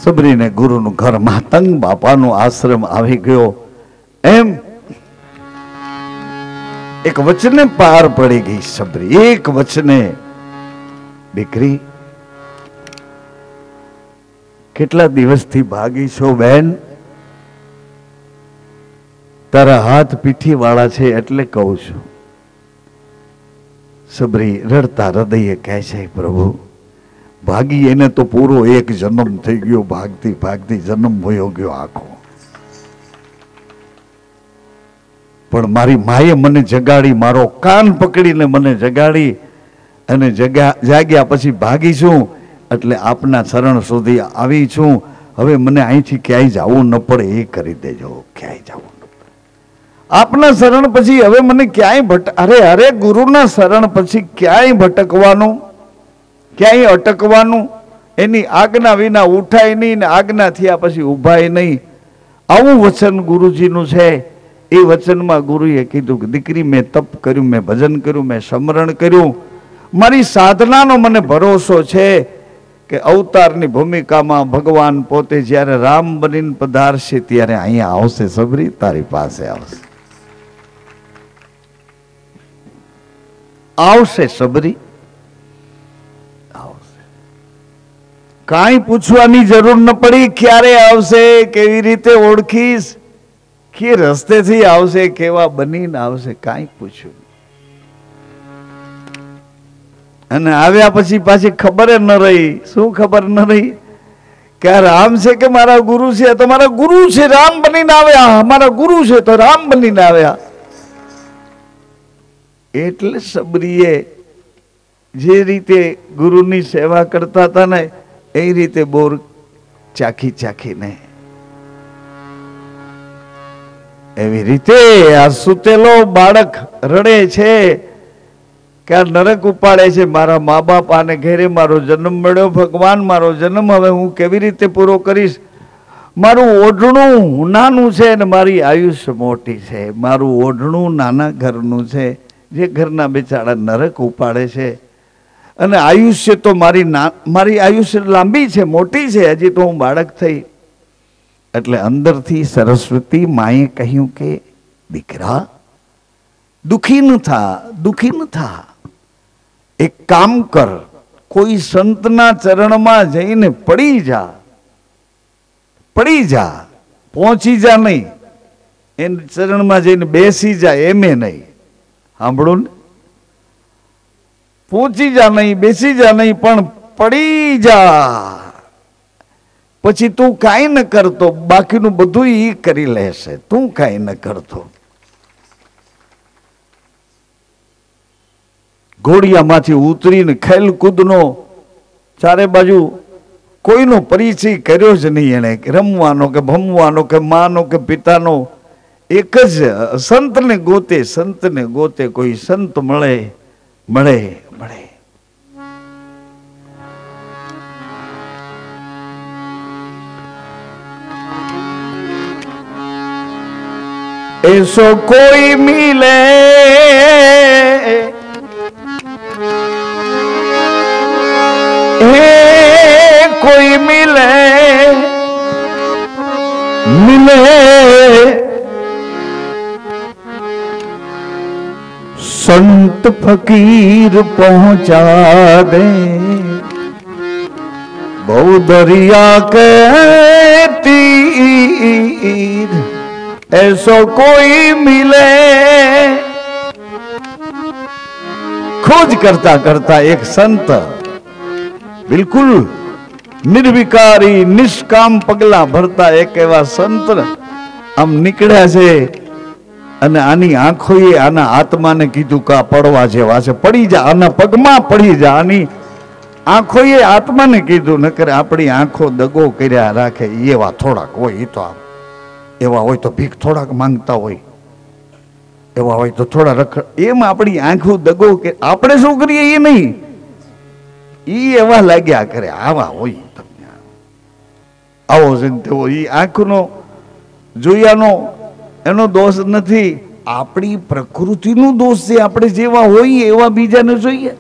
સબરીને ગુરુનું ઘર માતંગ બાપાનો આશ્રમ આવી ગયો. એમ એક વચને પાર પડી ગઈ સબરી. એક વચને, દીકરી કેટલા દિવસથી ભાગી છો બેન? તારા હાથ પીઠી વાળા છે એટલે કહું છું. સબરી રડતા હૃદયે કહે છે, પ્રભુ ભાગી એને તો પૂરો એક જન્મ થઈ ગયો. ભાગતી ભાગતી જન્મ વયો ગયો આખો. પણ મારી માએ મને જગાડી, મારો કાન પકડીને મને જગાડી અને જાગ્યા પછી ભાગી છું એટલે આપના શરણ સુધી આવી છું. હવે મને અહીંથી ક્યાંય જવું ન પડે એ કરી દેજો. ક્યાંય જવું ન પડે આપના શરણ પછી. હવે મને ક્યાંય અરે ગુરુના શરણ પછી ક્યાંય ભટકવાનું, ક્યાંય અટકવાનું? એની આજ્ઞા વિના ઉઠાય નહીં ને આજ્ઞા થયા પછી ઉભાય નહીં. આવું વચન ગુરુજીનું છે. એ વચનમાં ગુરુએ કીધું કે દીકરી મેં તપ કર્યું, મેં ભજન કર્યું, મેં સ્મરણ કર્યું. મારી સાધનાનો મને ભરોસો છે કે અવતારની ભૂમિકામાં ભગવાન પોતે જ્યારે રામ બનીને પધારશે ત્યારે અહીંયા આવશે. સબરી તારી પાસે આવશે, આવશે સબરી આવશે. કાંઈ પૂછવાની જરૂર ન પડી. ક્યારે આવશે, કેવી રીતે ઓળખીશ, કે રસ્તેથી આવશે, કેવા બનીને આવશે, કાંઈ પૂછ્યું. અને આવ્યા પછી પાછી ખબર ન રહી. શું ખબર ન રહી? કે આ રામ છે કે મારા ગુરુ છે? તો મારા ગુરુ છે, રામ બનીને આવ્યા. મારા ગુરુ છે તો રામ બનીને આવ્યા. એટલે સબરીએ જે રીતે ગુરુની સેવા કરતા હતા ને એ રીતે બોર ચાખી ચાખીને એવી રીતે આ સુતેલો બાળક રડે છે કે આ નરક ઉપાડે છે. મારા મા બાપ આને ઘેરે મારો જન્મ મળ્યો. ભગવાન મારો જન્મ હવે હું કેવી રીતે પૂરો કરીશ? મારું ઓઢણું નાનું છે ને મારી આયુષ્ય મોટી છે. મારું ઓઢણું નાના ઘરનું છે, જે ઘરના બેચારા નરક ઉપાડે છે. અને આયુષ્ય તો મારી આયુષ્ય લાંબી છે, મોટી છે. હજી તો હું બાળક થઈ. એટલે અંદરથી સરસ્વતી માએ કહ્યું કે દીકરા દુખી ન થા, દુખી ન થા. એક કામ કર, કોઈ સંતના ચરણમાં જઈને પડી જા, પડી જા, પહોંચી જા નહીં. એના ચરણમાં જઈને બેસી જા એમે નહીં. સાંભળો ને, પહોંચી જા નહીં, બેસી જા નહીં, પણ પડી જા. પછી તું કાંઈ ન કરતો, બાકીનું બધું ઈ કરી લેશે. તું કાંઈ ન કરતો. ઘોડિયામાંથી ઉતરીને ખેલકૂદનો ચારે બાજુ કોઈનો પરિચય કર્યો જ નહીં એને. રમવાનો કે ભમવાનો કે માનો કે પિતાનો. એક જ સંતને ગોતે, સંતને ગોતે. કોઈ સંત મળે મળે મળે. ऐसो कोई मिले कोई मिले मिले संत फकीर पहुंचा दे बहु दरिया के तीर ऐसो कोई मिले. खोज करता करता एक संत બિલકુલ નિર્વિકારી નિષ્કામ પગલા ભરતા એક એવા સંત આમ નીકળ્યા છે. અને આની આંખોએ આના આત્માને કીધું કે આ પડવા જેવા છે, પડી જા, આના પગમાં પડી જા. આની આંખોએ આત્માને કીધું, નકર આપણી આંખો દગો કર્યા રાખે. એવા થોડાક હોય, એ તો આમ એવા હોય તો ભીખ થોડાક માંગતા હોય, એવા હોય તો થોડા રખડ. એમ આપણી આંખો દગો કે આપણે શું કરીએ એ નહીં, ઈ એવા લાગ્યા કરે. આવા હોય તમને આવો છે તેવો. ઈ આંખનો જોયાનો એનો દોષ નથી, આપણી પ્રકૃતિનો દોષ છે. આપણે જેવા હોઈએ એવા બીજાને જોઈએ.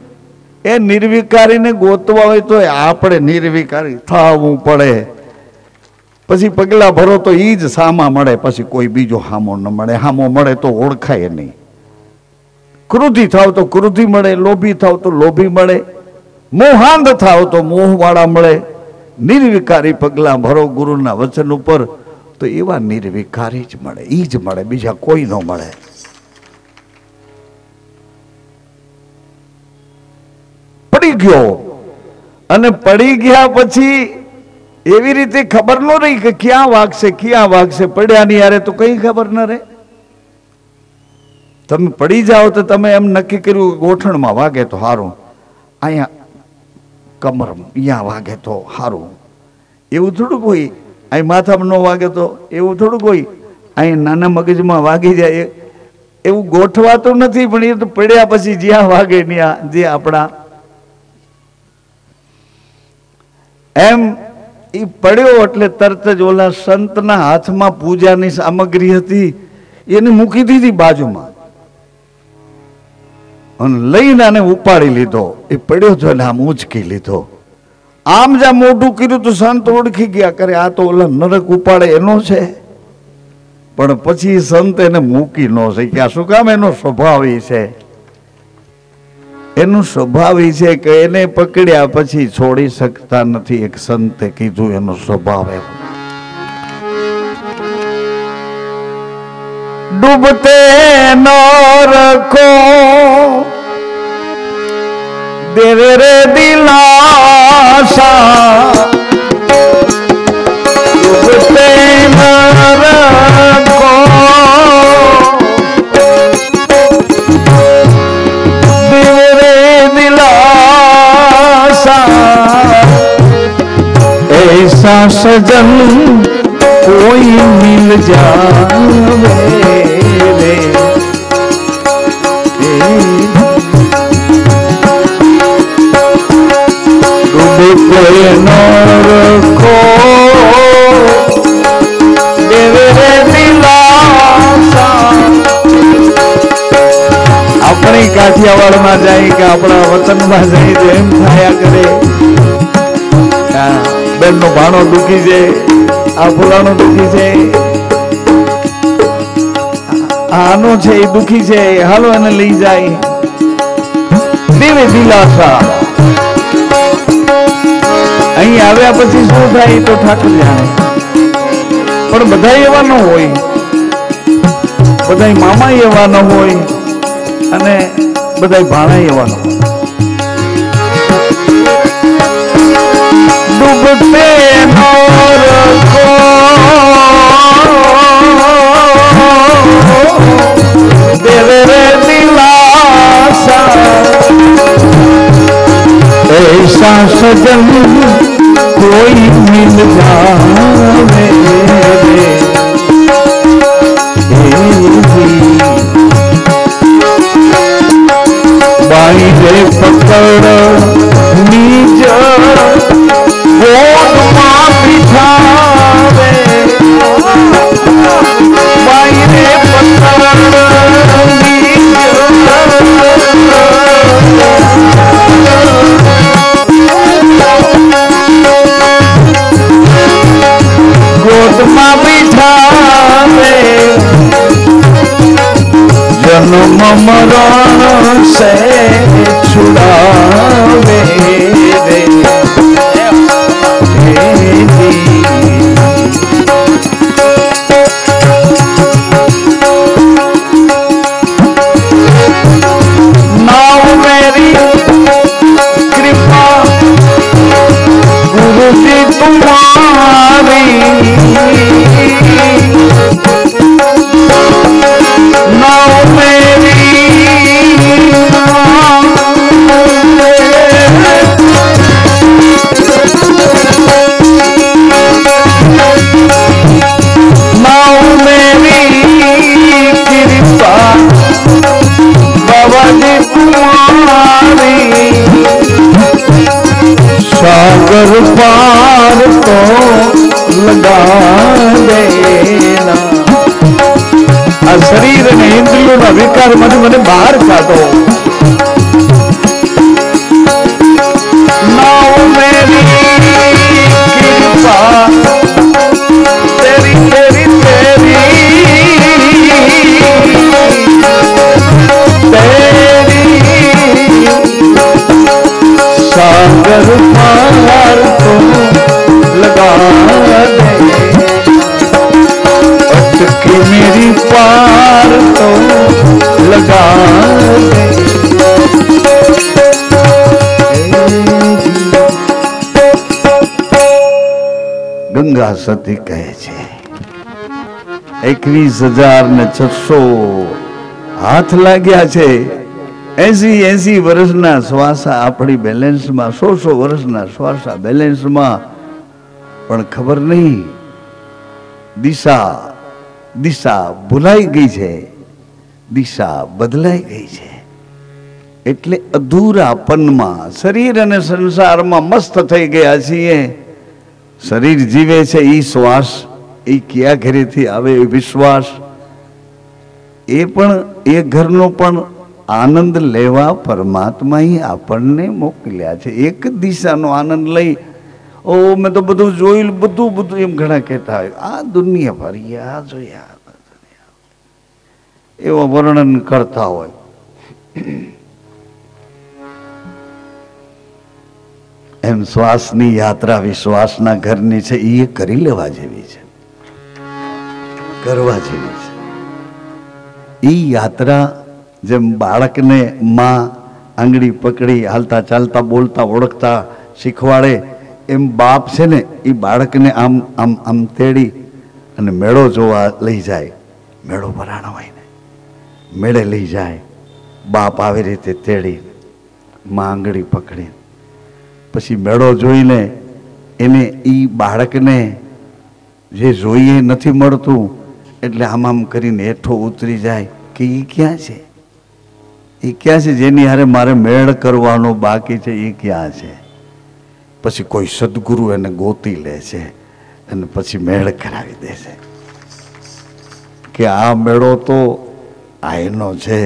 એ નિર્વિકારીને ગોતવા હોય તો આપણે નિર્વિકારી થવું પડે. પછી પગલા ભરો તો ઈ જ સામા મળે, પછી કોઈ બીજો હામો ન મળે. હામો મળે તો ઓળખાય નહીં. ક્રોધી થાવ તો ક્રોધી મળે, લોભી થાવ તો લોભી મળે, મોહાંધ થાવ તો મોહવાળા મળે. નિર્વિકારી પગલા ભરો ગુરુના વચન ઉપર તો એવા નિર્વિકારી જ મળે, ઈ જ મળે, બીજા કોઈ ન મળે. પડી ગયો અને પડી ગયા પછી એવી રીતે ખબર ન રહી કે ક્યાં વાગશે ક્યાં વાગશે. પડ્યાની યારે તો કઈ ખબર ન રહે. તમે પડી જાઓ તો તમે એમ નક્કી કર્યું ગોઠણમાં વાગે તો સારું, અહીંયા કમર અહીંયા વાગે તો સારું, એવું થોડુંક હોય. અહીં માથામાં ન વાગે તો એવું થોડુંક હોય. અહીં નાના મગજમાં વાગી જાય એવું ગોઠવાતું નથી. પણ એ તો પડ્યા પછી જ્યાં વાગે ત્યાં જે આપણા એમ એ પડ્યો એટલે તરત જ ઓલા સંતના હાથમાં પૂજાની સામગ્રી હતી એને મૂકી દીધી બાજુમાં અને લઈને આને ઉપાડી લીધો. એ પડ્યો તો એટલે આમ ઉંચકી લીધો. આમ જ્યાં મોઢું કર્યું તો સંત ઓળખી ગયા, કરે આ તો ઓલા નરક ઉપાડે એનો છે. પણ પછી સંત એને મૂકી ન શક્યા. શું કામ? એનો સ્વભાવ એ છે, એનું સ્વભાવ એ છે કે એને પકડ્યા પછી છોડી શકતા નથી. એક સંતે કીધું એનો સ્વભાવ એવો. ડૂબતે નરકો દેવે રે દિલાસા, ડૂબતે નરકો દેવે રે દિલાસા, ऐसा सजन कोई मिल जावे रे. डूबते नरको देवे रे दिलासा. अपनी काठियावाड़ में जाए कि अपना वतन में जाए तो एम थाया करे बेन नो भाणो दुखी है, आ फलाणो दुखी है, आनो छे दुखी है, हालो एने लई जाए. देवे दिलासा. અહીં આવ્યા પછી શું થાય તો ઠાકોર જાણે. પણ બધા એવા ન હોય, બધા મામા એવા ન હોય અને બધા ભાણા એવા ન હોય. ડૂબતે નરકો દેવે રે દિલાસા, ऐसा सजन कोई मिल जावे रे. बाई रे पकड़ नीज गोद मां बिठावे. बाई रे पकड़ नीज गोद मां बिठावे. जन्म मरण से छुड़ावे रे. नाव मेरी कृपा गुरु जी तुम्हारी, नाव मेरी नाव मेरी कृपा बाबा जी तुम्हारी. सागर पार तो लगा देना. आ शरीर ने इंद्रियों विकार मने बहार काढो. नाव मेरी कृपा ગંગા સતી કહે છે 21,600 હાથ લાગ્યા છે. 80 વર્ષના શ્વાસા આપણી બેલેન્સમાં, 100 વર્ષના શ્વાસા બેલેન્સમાં, પણ ખબર નહીં દિશા ભૂલાઈ ગઈ છે, દિશા બદલાઈ ગઈ છે. એટલે અધૂરાપનમાં શરીર અને સંસારમાં મસ્ત થઈ ગયા છીએ. શરીર જીવે છે એ શ્વાસ એ ક્યાં ઘરેથી આવે એ વિશ્વાસ, એ પણ એ ઘરનો પણ આનંદ લેવા પરમાત્માએ આપણને મોકલ્યા છે. એક દિશાનો આનંદ લઈ ઓ મેં તો બધું જોયું, બધું એમ ઘણા કહેતા હોય આ દુનિયા ભરી આ જોયા એવા વર્ણન કરતા હોય. એમ શ્વાસની યાત્રા વિશ્વાસના ઘરની છે, એ કરી લેવા જેવી છે, કરવા જેવી છે. એ યાત્રા જેમ બાળકને માં આંગળી પકડી હાલતા ચાલતા બોલતા ઓળખતા શીખવાડે, એમ બાપ છે ને એ બાળકને આમ આમ આમ તેડી અને મેળો જોવા લઈ જાય. મેળો ભરાણો હોય ને, મેળે લઈ જાય. બાપ આવી રીતે તેડી માં આંગળી પકડી, પછી મેળો જોઈને એને એ બાળકને જે જોઈએ નથી મળતું એટલે આમ આમ કરીને હેઠો ઉતરી જાય કે એ ક્યાં છે, એ ક્યાં છે જેની હારે મારે મેળ કરવાનો બાકી છે, એ ક્યાં છે. પછી કોઈ સદગુરુ એને ગોતી લે છે અને પછી મેળ કરાવી દે છે કે આ મેળો તો આયનો છે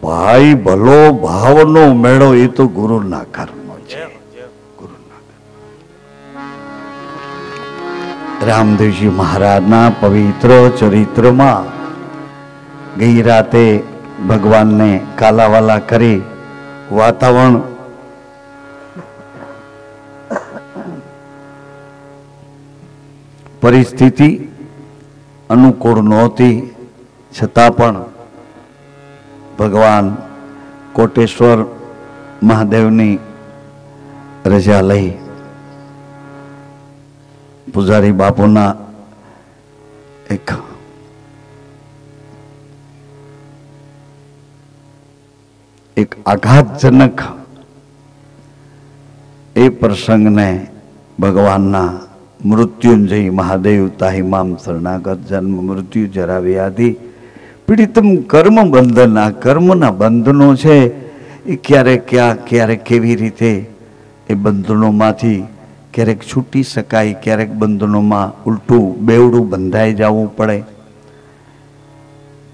ભાઈ, ભલો ભાવનો મેળો એ તો ગુરુના ઘરનો છે. રામદેવજી મહારાજના પવિત્ર ચરિત્રમાં ગઈ રાતે ભગવાનને કાલાવાલા કરી વાતાવરણ પરિસ્થિતિ અનુકૂળ નહોતી, છતાં પણ ભગવાન કોટેશ્વર મહાદેવની રજા લઈ પૂજારી બાપુના એક આઘાતજનક એ પ્રસંગને ભગવાનના મૃત્યુંજય મહાદેવ તાહિમામ શરણાગત જન્મ મૃત્યુ જરા વ્યાધિ પીડિતમ કર્મ બંધન, આ કર્મના બંધનો છે એ ક્યારેક ક્યારેક કેવી રીતે એ બંધનોમાંથી ક્યારેક છૂટી શકાય, ક્યારેક બંધનોમાં ઉલટું બેવડું બંધાઈ જવું પડે.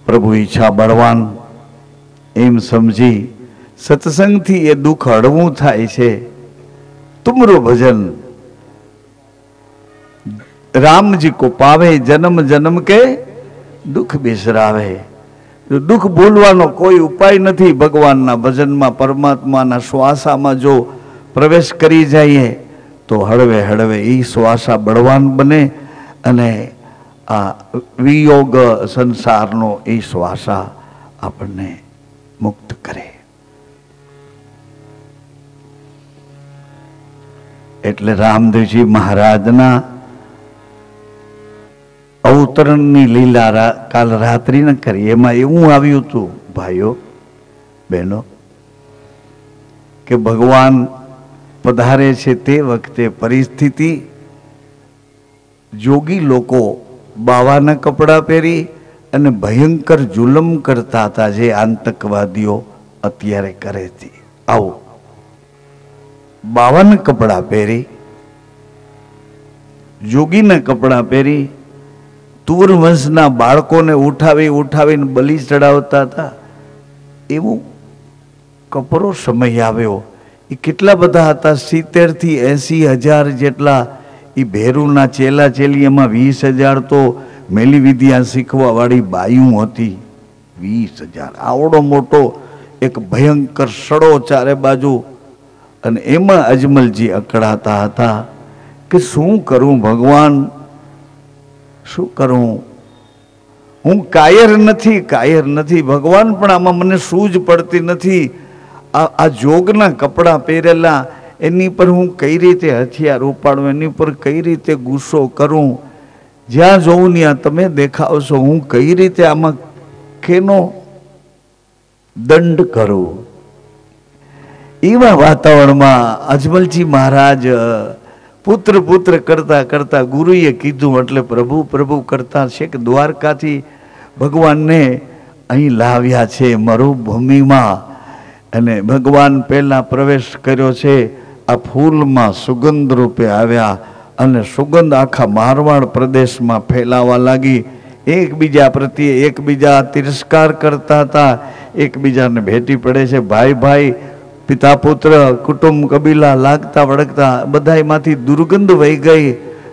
પ્રભુ ઈચ્છા બળવાન એમ સમજી સત્સંગથી એ દુઃખ હળવું થાય છે. તુમરો ભજન રામજી કો પાવે, જન્મ જન્મ કે દુઃખ બેસરાવે. દુઃખ ભૂલવાનો કોઈ ઉપાય નથી. ભગવાનના ભજનમાં, પરમાત્માના શ્વાસામાં જો પ્રવેશ કરી જઈએ તો હળવે હળવે એ શ્વાસા બળવાન બને અને આ વિયોગ સંસારનો એ શ્વાસા આપણને મુક્ત કરે. એટલે રામદેવજી મહારાજના અવતરણની લીલા કાલ રાત્રિ ન કરી. એમાં એવું આવ્યું હતું ભાઈઓ બહેનો કે ભગવાન પધારે છે તે વખતે પરિસ્થિતિ જોગી લોકો બાવાના કપડાં પહેરી અને ભયંકર જુલમ કરતા હતા, જે આતંકવાદીઓ અત્યારે કરે છે. આવો બાવાના કપડાં પહેરી, જોગીના કપડાં પહેરી તુર વંશના બાળકોને ઉઠાવીને બલિ ચડાવતા હતા. એવું કપરો સમય આવ્યો. એ કેટલા બધા હતા, 70 થી 80,000 જેટલા એ ભેરુના ચેલા ચેલી, એમાં 20,000 તો મેલી વિદ્યા શીખવા વાળી બાયું હતી. 20,000 આવડો મોટો એક ભયંકર સડો ચારે બાજુ. અને એમાં અજમલજી અકળાતા હતા કે શું કરું ભગવાન, શું કરું? હું કાયર નથી ભગવાન, પણ આમાં મને સૂઝ પડતી નથી. આ જોગના કપડાં પહેરેલા એની પર હું કઈ રીતે હથિયાર ઉપાડું, એની પર કઈ રીતે ગુસ્સો કરું, જ્યાં જોઉં ત્યાં તમે દેખાવશો, હું કઈ રીતે આમાં કેનો દંડ કરું. એવા વાતાવરણમાં અજમલજી મહારાજ પુત્ર પુત્ર કરતા કરતા ગુરુએ કીધું એટલે પ્રભુ પ્રભુ કરતા છે કે દ્વારકાથી ભગવાનને અહીં લાવ્યા છે મરુભૂમિમાં. અને ભગવાન પહેલા પ્રવેશ કર્યો છે આ ફૂલમાં સુગંધ રૂપે આવ્યા અને સુગંધ આખા મારવાડ પ્રદેશમાં ફેલાવા લાગી. એકબીજા પ્રત્યે એકબીજા તિરસ્કાર કરતા હતા, એકબીજાને ભેટી પડે છે, ભાઈ ભાઈ પિતા પુત્ર કુટુંબ કબીલા લાગતા વળગતા બધામાંથી દુર્ગંધ વહી ગઈ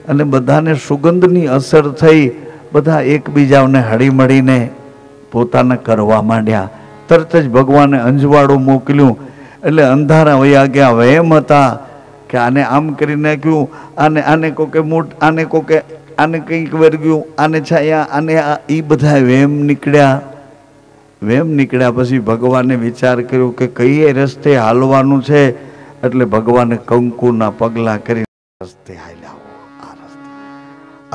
અને બધાને સુગંધની અસર થઈ. બધા એકબીજાને હળીમળીને પોતાના કરવા માંડ્યા. તરત જ ભગવાને અંજવાળું મોકલ્યું એટલે અંધારા વયા ગયા. વહેમ હતા કે આને આમ કરી નાખ્યું, આને કોકે મૂઠ, આને કોકે આને કંઈક વર્ગ્યું, આને છાયા, આને એ બધા વેમ નીકળ્યા. વેમ નીકળ્યા પછી ભગવાને વિચાર કર્યો કે કઈ રસ્તે હાલવાનું છે. એટલે ભગવાને કંકુના પગલા કરી રસ્તે હાલ્યા.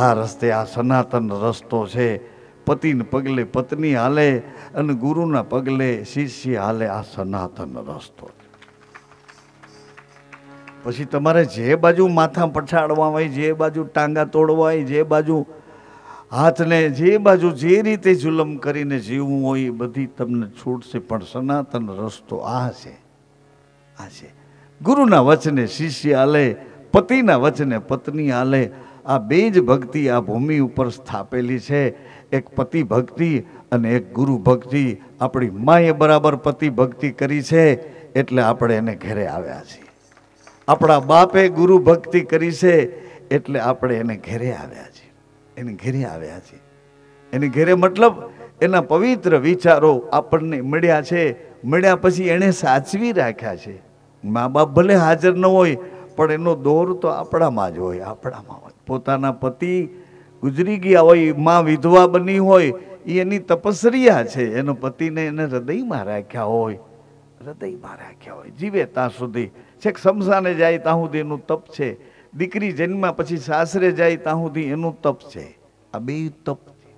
આ રસ્તે આ સનાતન રસ્તો છે. પતિને પગલે પત્ની હાલે અને ગુરુના પગલે શિષ્ય હાલે. આ સનાતન રસ્તો. પછી તમારે જે બાજુ માથા પછાડવા હોય, જે બાજુ ટાંગા તોડવા હોય, જે બાજુ હાથને જે બાજુ જે રીતે જુલમ કરીને જીવવું હોય એ બધી તમને છૂટશે. પણ સનાતન રસ્તો આ છે. આ છે ગુરુના વચને શિષ્ય હાલે, પતિના વચને પત્ની હાલે. આ બે જ ભક્તિ આ ભૂમિ ઉપર સ્થાપેલી છે. એક પતિ ભક્તિ અને એક ગુરુ ભક્તિ. આપણી માએ બરાબર પતિ ભક્તિ કરી છે એટલે આપણે એને ઘરે આવ્યા છીએ. આપણા બાપે ગુરુ ભક્તિ કરી છે એટલે આપણે એને ઘરે આવ્યા છીએ. એને ઘરે આવ્યા છીએ. એને ઘરે મતલબ એના પવિત્ર વિચારો આપણને મળ્યા છે. મળ્યા પછી એને સાચવી રાખ્યા છે. મા બાપ ભલે હાજર ન હોય પણ એનો દોર તો આપણામાં જ હોય, આપણામાં હોય. પોતાના પતિ ગુજરી ગયા હોય, માં વિધવા બની હોય, એ એની તપસ્યા છે. એનો પતિને એને હૃદયમાં રાખ્યા હોય, હૃદયમાં રાખ્યા હોય. જીવે ત્યાં સુધી, છેક શમશાને જાય ત્યાં સુધી એનું તપ છે. દીકરી જન્મ્યા પછી સાસરે જાય ત્યાં સુધી એનું તપ છે. આ બે તપ છે.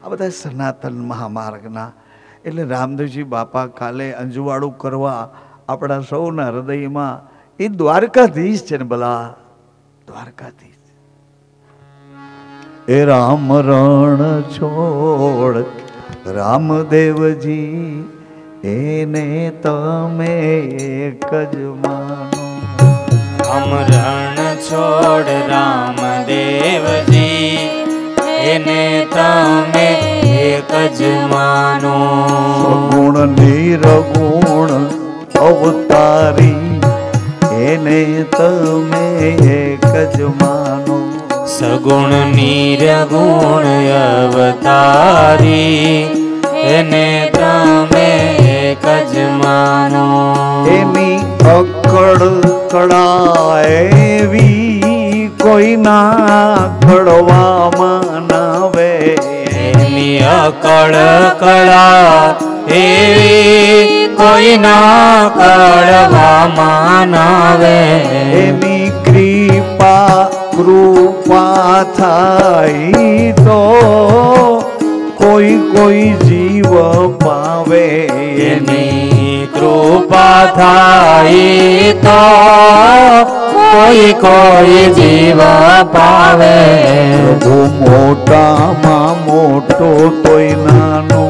આ બધા સનાતન મહામાર્ગના. એટલે રામદેવજી બાપા કાલે અંજવાળું કરવા આપણા સૌના હૃદયમાં એ દ્વારકાધીશ છે ને ભલા, દ્વારકાધીશ. એ રામ રણ છોડ રામદેવજી એને તમે એક જ માનો. રામ રણ છોડ રામદેવજી એને તમે એક જ માનો. સગુણ નિર્ગુણ અવતારી એને તમે એક જ માનો. સગુણ નિર્ગુણ અવતારી એને તમે એક જ માનો. એની અકળ કળા એવી કોઈના કળવામાં નાવે. એની અકળ કળા એવી કોઈના કળવામાં નાવે. એની કૃપા થાય તો કોઈ કોઈ જીવ પાવે. એની કૃપા થાય તો કોઈ કોઈ જીવ પાવે. પ્રભુ મોટામાં મોટો તોય નાનો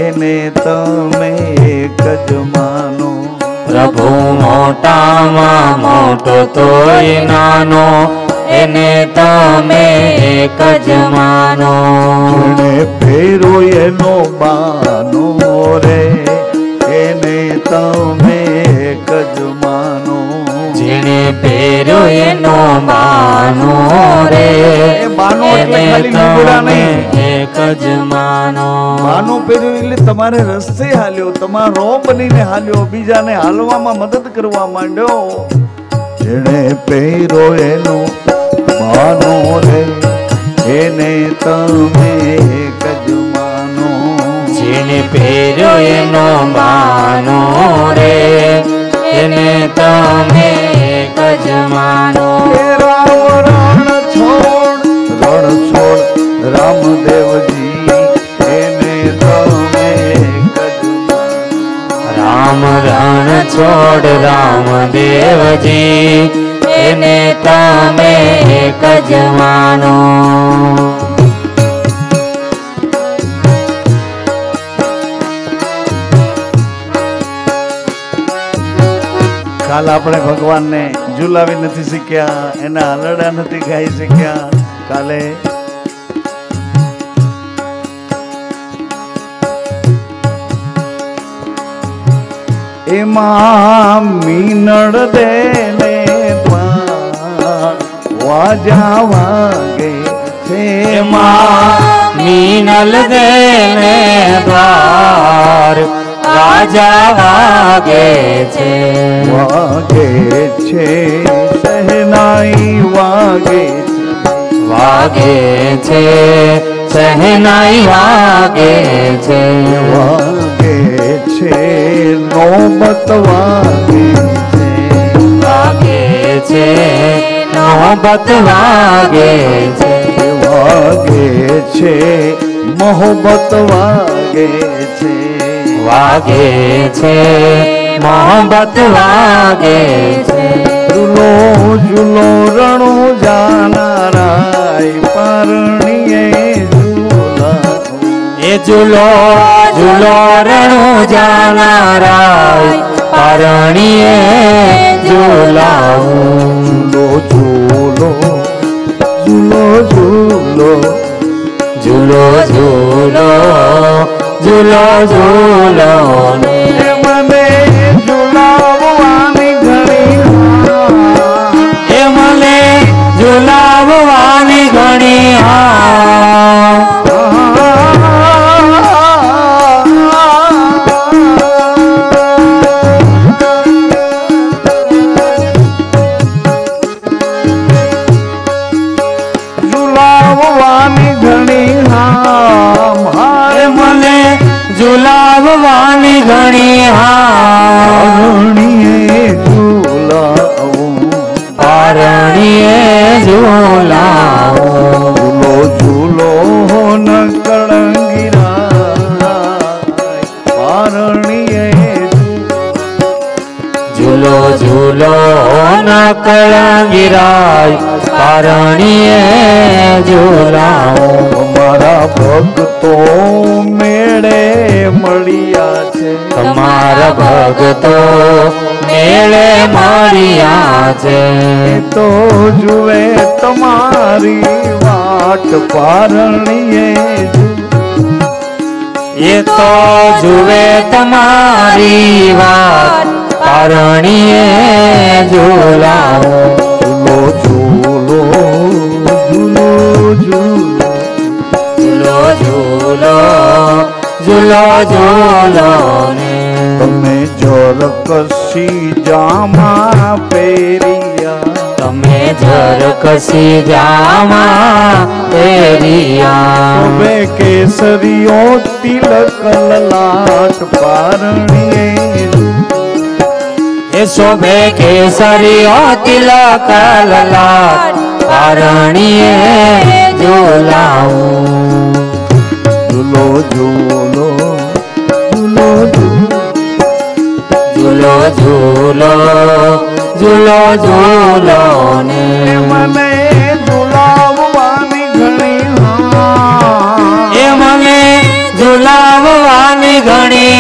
એને તમે એક જ માનો. પ્રભુ મોટામાં મોટો તોય નાનો એને તમે એક જ માનો. જેને ફેરો એનો બાનો રે એને તમે એક જ માનો. જેને પહેર્યો એનો બાનો રે એને તમે એક જ માનો. બાનો પહેર્યો એટલે તમારે રસ્તે હાલ્યો, તમારો બનીને હાલ્યો, બીજાને હાલવામાં મદદ કરવા માંડ્યો. જેને પહેર્યો એનો બાનો રે એને તમે એક જ માનો. જેને પહેર્યો એનો બાનો રે એને તમે એક જ માનો. રામ રણ છોડ રામદેવજી એને તમે એક જ માનો. રામ રણ છોડ રામદેવજી એને તમે એક જ માનો. કાલ આપણે ભગવાનને ઝુલાવી નથી શીખ્યા, એના હલડા નથી ગાઈ શીખ્યા. કાલે એમાં મીનળ દેને વાજા વાગે છે. એમાં મીનલ દેને દ્વાર રાજા વાગે છે. વાગે છે સહેનાઈ વાગે વાગે છે સહેનાઈ વાગે છે. વાગે છે નોબત વાગે છે. વાગે છે નોબત વાગે છે. વાગે છે મોહબ્બત વાગે છે. વાગે છે મોહબ્બત વાગે છે. ઝૂલો ઝૂલો રણો જાનારાય પરણીએ ઝૂલા. એ ઝૂલો ઝૂલો રણું જાનારાય પરણીએ ઝૂલાવું. ઝૂલો ઝૂલો ઝૂલો ઝૂલો ઝૂલો ઝૂલો ઝૂલો ઝૂલો ને મને ઝુલાવવાની ઘણી એ મને ઝુલાવવાની ઘણી ઝુલાવવાની ઘણી મારે મને ઝુલાવવાની ઘણી પરણીએ ઝૂલાવું. પરણીએ ઝુલાવું. ઝૂલો ઝૂલો ન કળંગીરા પરણીએ ઝૂલો ઝૂલો ન કળંગીરાય પરણીએ ઝુલાવું. અમારા ભક્તો મેળે મળ્યા છે. તમારા ભક્તો મેળે મળ્યા છે. તો જુએ તમારી વાટ પરણીએ એ તો જુએ તમારી વાત પરણીએ ઝુલાવો. ઝૂલો ઝૂલો ઝૂલો ઝૂલો ઝૂલો ઝૂલો ઝૂલો ને તમે જોરકસી જામા પહેર્યા. તમે ઝરકસી જામા પહેર્યા. શોભે કેસરીઓ તિલક લલાટ પરણીએ એ શોભે કેસરીઓ તિલક લલાટ પરણીએ ઝુલાવું. ઝૂલો ઝૂલો ઝૂલો ઝૂલો ઝૂલો ઝૂલો ઝૂલો ને મને ઝુલાવવાની ઘણી એ મને ઝુલાવવાની ઘણી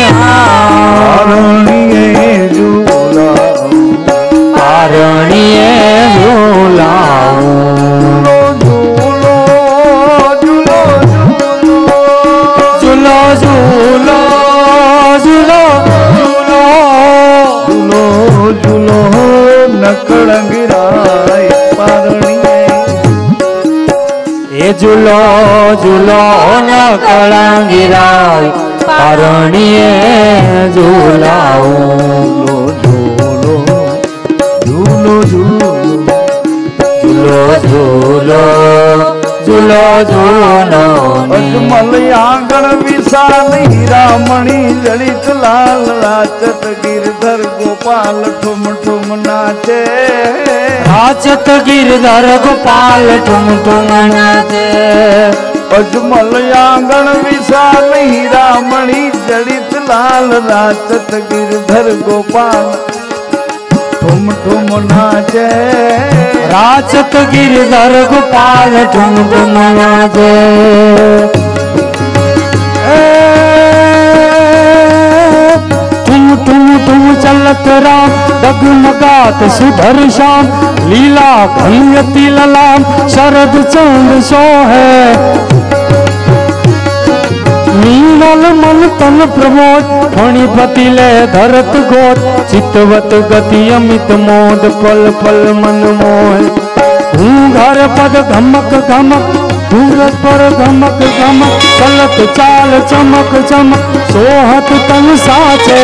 પરણીએ ઝૂલાવું. પરણીએ ઝુલાવું. ઝૂલો ઝૂલો ઝૂલો ઝૂલો ઝૂલો ઝૂલો ઝૂલો ઝૂલો નકળંગીરાય પરણીએ એ ઝૂલો ઝૂલો ન કળંગીરાય પરણીએ ઝુલાવું. ઝૂલો ઝૂલો ઝૂલો ઝૂલો ઝૂલો ઝૂલો ઝૂલો ને અજમલ આંગણ વિશાલ હીરામણી જડિત લાલ લાચત ગિરધર ગો गोपाल ठुम ठुम नाचे। राचत गिरधर गोपाल ठुम ठुम नाचे। अजमल आंगण विशाल हीरामणि जड़ित लाल राचत गिरधर गोपाल ठुम ठुम नाचे। राचत गिरधर गोपाल ठुम ठुम नाचे। ठुम ठुम ठुम चलत राम डगमगात सुधर श्याम। लीला घनयति ललाम शरद चंद सोहे। नील मन तन प्रमोद फणिपति ले धरत गोद। चितवत गति अमित मोद पल पल मन मोह। घर पद घमक घमक घूंघट पर घमक घमक। चलत चाल चमक चमक सोहत तन साचे।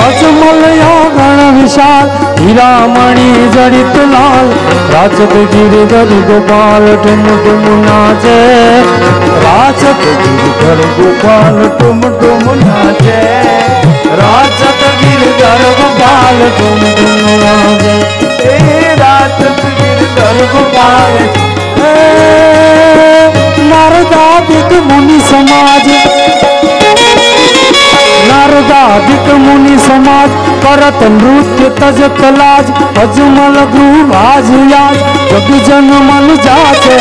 अजमल आंगण विशाल हीरामणि जड़ित लाल। राचत गिरधर गोपाल ठुम ठुम नाचे। राचत गिरधर गोपाल ठुम ठुम नाचे। राचत गिरधर गोपाल ठुम ठुम नाचे। राचत गिरधर गोपाल। नारदादिक मुनि समाज। नारदादिक मुनि समाज करत नृत्य तजत लाज। अजमल गृह भाज याज जग जन मन जाचे।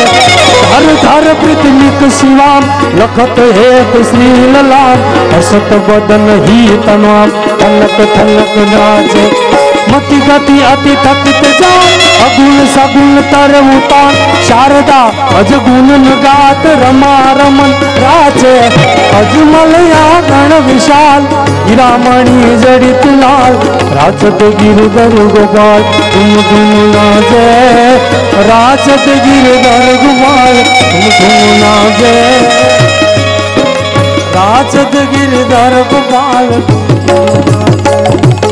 धर धर पृथ्वीक शिवाम लखत हेत श्रील लाम। हसत बदन ही तमाम थनक थनक नाचे। मति गति अति थकित जान अगुण सगुण तर उतान। शारदा अजगुण गात रमा रमन राचे। अजमल आंगण विशाल हीरामणि जड़ित लाल। राचत गिरधर गोपाल ठुम ठुम नाचे। राचत गिरधर गोपाल ठुम ठुम नाचे। राचत गिरधर गोपाल ठुम ठुम नाचे।